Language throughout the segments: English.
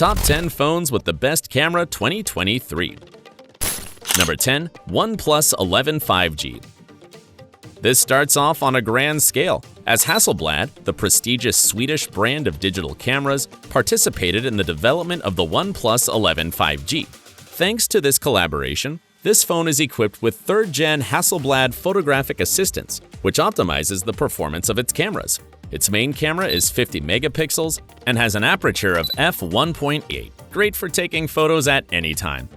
Top 10 phones with the best camera 2023. Number 10. OnePlus 11 5G. This starts off on a grand scale, as Hasselblad, the prestigious Swedish brand of digital cameras, participated in the development of the OnePlus 11 5G. Thanks to this collaboration, this phone is equipped with third-gen Hasselblad photographic assistance, which optimizes the performance of its cameras. Its main camera is 50 megapixels and has an aperture of f1.8, great for taking photos at any time.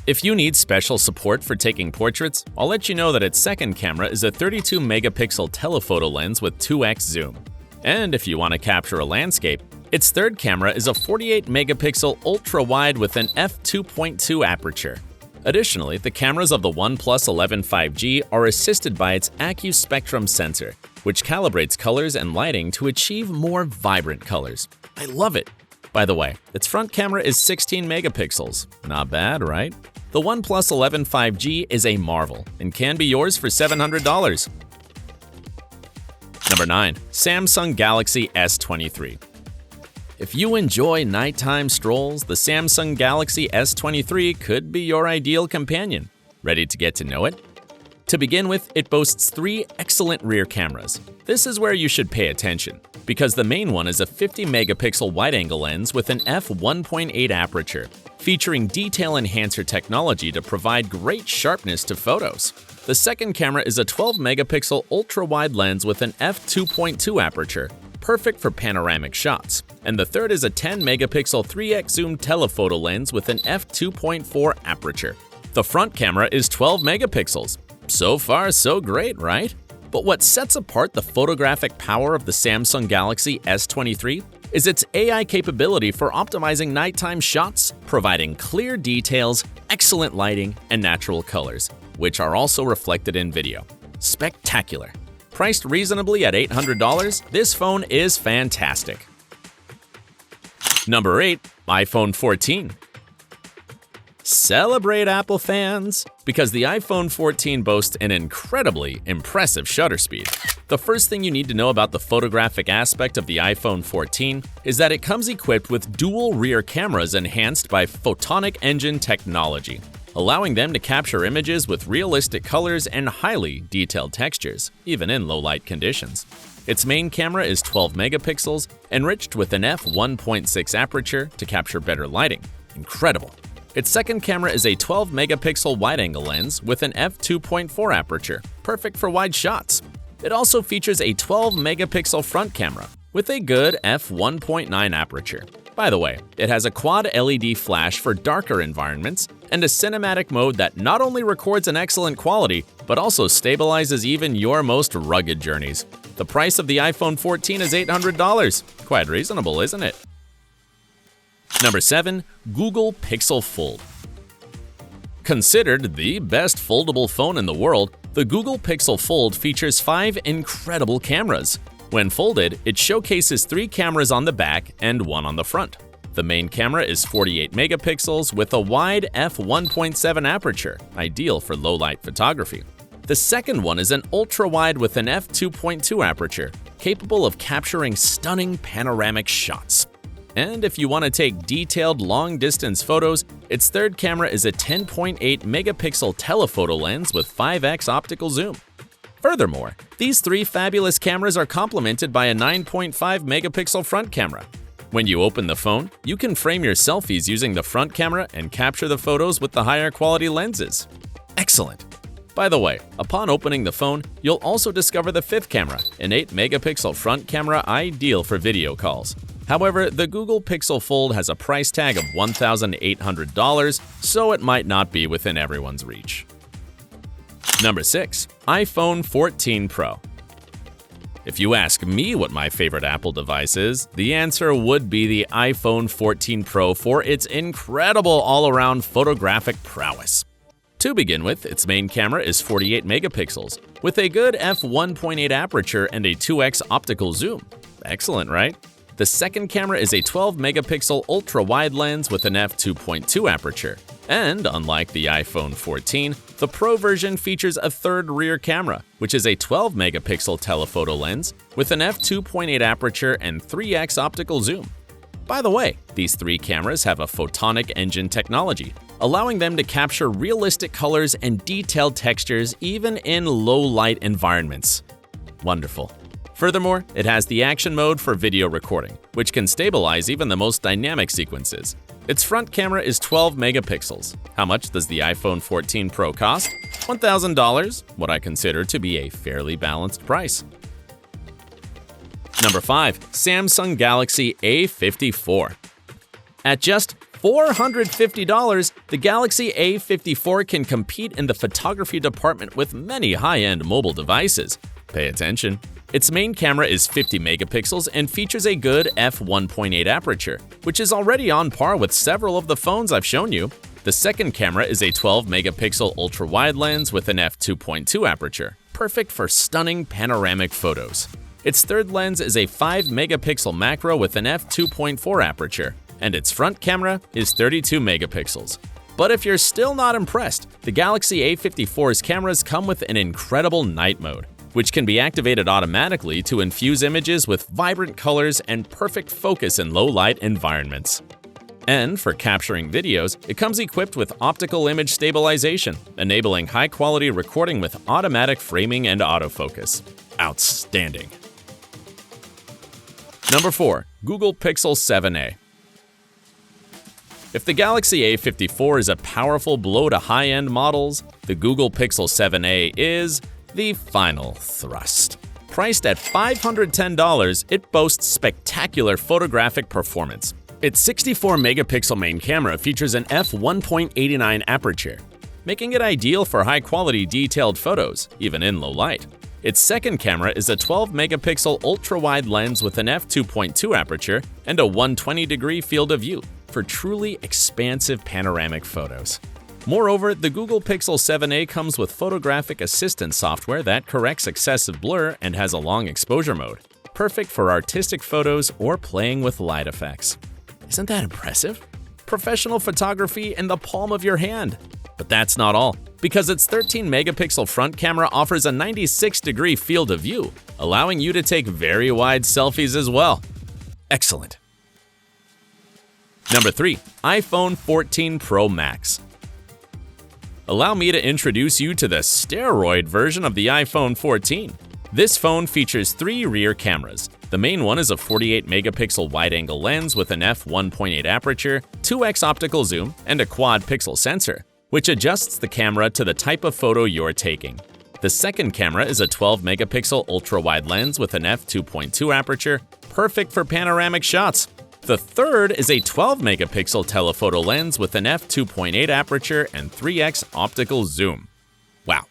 If you need special support for taking portraits, I'll let you know that its second camera is a 32 megapixel telephoto lens with 2x zoom. And if you want to capture a landscape, its third camera is a 48 megapixel ultra-wide with an f2.2 aperture. Additionally, the cameras of the OnePlus 11 5G are assisted by its AccuSpectrum sensor, which calibrates colors and lighting to achieve more vibrant colors. I love it! By the way, its front camera is 16 megapixels. Not bad, right? The OnePlus 11 5G is a marvel and can be yours for $700. Number 9. Samsung Galaxy S23. If you enjoy nighttime strolls, the Samsung Galaxy S23 could be your ideal companion. Ready to get to know it? To begin with, it boasts 3 excellent rear cameras. This is where you should pay attention, because the main one is a 50 megapixel wide-angle lens with an f1.8 aperture, featuring detail enhancer technology to provide great sharpness to photos. The second camera is a 12 megapixel ultra-wide lens with an f2.2 aperture, perfect for panoramic shots. And the third is a 10 megapixel 3x zoom telephoto lens with an f2.4 aperture. The front camera is 12 megapixels. So far, so great, right? But what sets apart the photographic power of the Samsung Galaxy S23 is its AI capability for optimizing nighttime shots, providing clear details, excellent lighting, and natural colors, which are also reflected in video. Spectacular! Priced reasonably at $800, this phone is fantastic. Number 8. iPhone 14. Celebrate, Apple fans! Because the iPhone 14 boasts an incredibly impressive shutter speed. The first thing you need to know about the photographic aspect of the iPhone 14 is that it comes equipped with dual rear cameras enhanced by photonic engine technology, allowing them to capture images with realistic colors and highly detailed textures, even in low-light conditions. Its main camera is 12 megapixels, enriched with an f1.6 aperture to capture better lighting. Incredible! Its second camera is a 12 megapixel wide-angle lens with an f2.4 aperture, perfect for wide shots. It also features a 12 megapixel front camera with a good f1.9 aperture. By the way, it has a quad LED flash for darker environments and a cinematic mode that not only records an excellent quality, but also stabilizes even your most rugged journeys. The price of the iPhone 14 is $800. Quite reasonable, isn't it? Number 7. Google Pixel Fold. Considered the best foldable phone in the world, the Google Pixel Fold features 5 incredible cameras. When folded, it showcases 3 cameras on the back and 1 on the front. The main camera is 48 megapixels with a wide f1.7 aperture, ideal for low-light photography. The second one is an ultra-wide with an f2.2 aperture, capable of capturing stunning panoramic shots. And if you want to take detailed long-distance photos, its third camera is a 10.8 megapixel telephoto lens with 5x optical zoom. Furthermore, these 3 fabulous cameras are complemented by a 9.5 megapixel front camera. When you open the phone, you can frame your selfies using the front camera and capture the photos with the higher quality lenses. Excellent! By the way, upon opening the phone, you'll also discover the 5th camera, an 8 megapixel front camera ideal for video calls. However, the Google Pixel Fold has a price tag of $1,800, so it might not be within everyone's reach. Number 6. iPhone 14 Pro. If you ask me what my favorite Apple device is, the answer would be the iPhone 14 Pro for its incredible all-around photographic prowess. To begin with, its main camera is 48 megapixels, with a good f1.8 aperture and a 2x optical zoom. Excellent, right? The second camera is a 12 megapixel ultra-wide lens with an f2.2 aperture. And unlike the iPhone 14, the Pro version features a third rear camera, which is a 12 megapixel telephoto lens with an f2.8 aperture and 3x optical zoom. By the way, these three cameras have a photonic engine technology, allowing them to capture realistic colors and detailed textures even in low-light environments. Wonderful. Furthermore, it has the action mode for video recording, which can stabilize even the most dynamic sequences. Its front camera is 12 megapixels. How much does the iPhone 14 Pro cost? $1,000, what I consider to be a fairly balanced price. Number 5. Samsung Galaxy A54. At just $450, the Galaxy A54 can compete in the photography department with many high-end mobile devices. Pay attention. Its main camera is 50 megapixels and features a good f1.8 aperture, which is already on par with several of the phones I've shown you. The second camera is a 12 megapixel ultra-wide lens with an f2.2 aperture, perfect for stunning panoramic photos. Its third lens is a 5 megapixel macro with an f2.4 aperture, and its front camera is 32 megapixels. But if you're still not impressed, the Galaxy A54's cameras come with an incredible night mode, which can be activated automatically to infuse images with vibrant colors and perfect focus in low-light environments. And for capturing videos, it comes equipped with optical image stabilization, enabling high-quality recording with automatic framing and autofocus. Outstanding! Number 4. Google Pixel 7a. If the Galaxy A54 is a powerful blow to high-end models, the Google Pixel 7a is the final thrust. Priced at $510, it boasts spectacular photographic performance. Its 64 megapixel main camera features an f1.89 aperture, making it ideal for high-quality detailed photos, even in low light. Its second camera is a 12 megapixel ultra-wide lens with an f2.2 aperture and a 120-degree field of view for truly expansive panoramic photos. Moreover, the Google Pixel 7a comes with photographic assistant software that corrects excessive blur and has a long exposure mode, perfect for artistic photos or playing with light effects. Isn't that impressive? Professional photography in the palm of your hand. But that's not all, because its 13 megapixel front camera offers a 96-degree field of view, allowing you to take very wide selfies as well. Excellent. Number 3. iPhone 14 Pro Max. Allow me to introduce you to the steroid version of the iPhone 14. This phone features 3 rear cameras. The main one is a 48 megapixel wide-angle lens with an f1.8 aperture, 2x optical zoom, and a quad-pixel sensor, which adjusts the camera to the type of photo you're taking. The second camera is a 12 megapixel ultra-wide lens with an f2.2 aperture, perfect for panoramic shots. The third is a 12 megapixel telephoto lens with an f2.8 aperture and 3x optical zoom. Wow.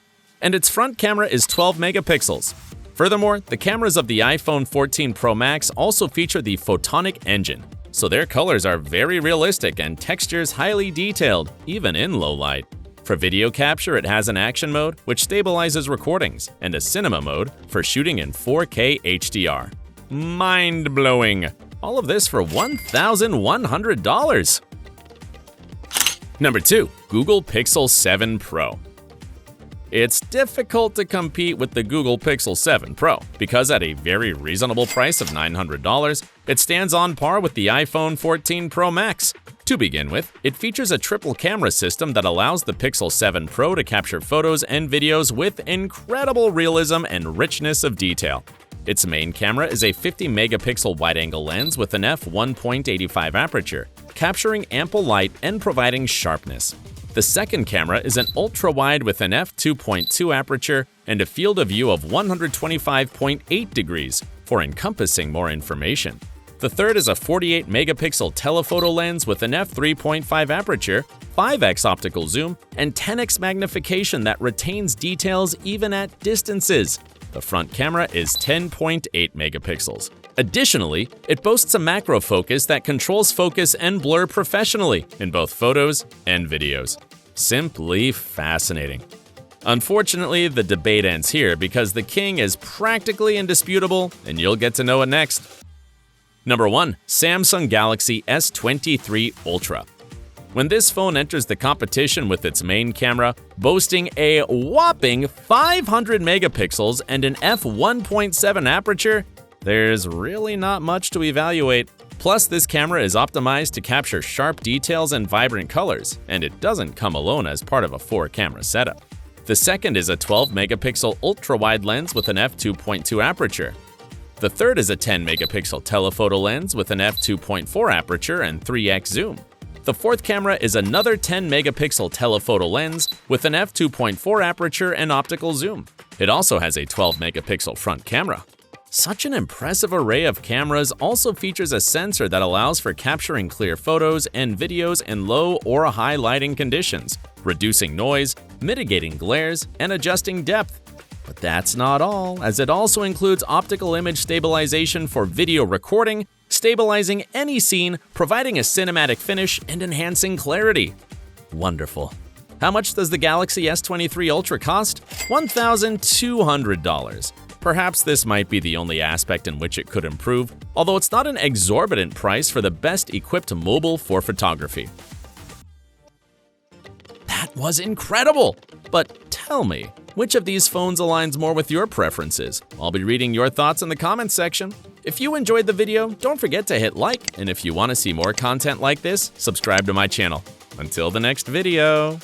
And its front camera is 12 megapixels. Furthermore, the cameras of the iPhone 14 Pro Max also feature the photonic engine, so their colors are very realistic and textures highly detailed, even in low light. For video capture, it has an action mode, which stabilizes recordings, and a cinema mode for shooting in 4K HDR. Mind-blowing! All of this for $1,100. Number 2. Google Pixel 7 Pro. It's difficult to compete with the Google Pixel 7 Pro because at a very reasonable price of $900, it stands on par with the iPhone 14 Pro Max. To begin with, it features a triple camera system that allows the Pixel 7 Pro to capture photos and videos with incredible realism and richness of detail. Its main camera is a 50 megapixel wide-angle lens with an f1.85 aperture, capturing ample light and providing sharpness. The second camera is an ultra-wide with an f2.2 aperture and a field of view of 125.8 degrees for encompassing more information. The third is a 48 megapixel telephoto lens with an f3.5 aperture, 5x optical zoom, and 10x magnification that retains details even at distances. The front camera is 10.8 megapixels. Additionally, it boasts a macro focus that controls focus and blur professionally in both photos and videos. Simply fascinating. Unfortunately, the debate ends here because the king is practically indisputable, and you'll get to know it next. Number 1. Samsung Galaxy S23 Ultra. When this phone enters the competition with its main camera, boasting a whopping 500 megapixels and an f1.7 aperture, there's really not much to evaluate. Plus, this camera is optimized to capture sharp details and vibrant colors, and it doesn't come alone as part of a 4-camera setup. The second is a 12-megapixel ultra-wide lens with an f2.2 aperture. The third is a 10-megapixel telephoto lens with an f2.4 aperture and 3x zoom. The fourth camera is another 10-megapixel telephoto lens with an f2.4 aperture and optical zoom. It also has a 12-megapixel front camera. Such an impressive array of cameras also features a sensor that allows for capturing clear photos and videos in low or high lighting conditions, reducing noise, mitigating glares, and adjusting depth. But that's not all, as it also includes optical image stabilization for video recording, stabilizing any scene, providing a cinematic finish, and enhancing clarity. Wonderful. How much does the Galaxy S23 Ultra cost? $1,200. Perhaps this might be the only aspect in which it could improve, although it's not an exorbitant price for the best equipped mobile for photography. That was incredible! But tell me, which of these phones aligns more with your preferences? I'll be reading your thoughts in the comments section. If you enjoyed the video, don't forget to hit like, and if you want to see more content like this, subscribe to my channel. Until the next video.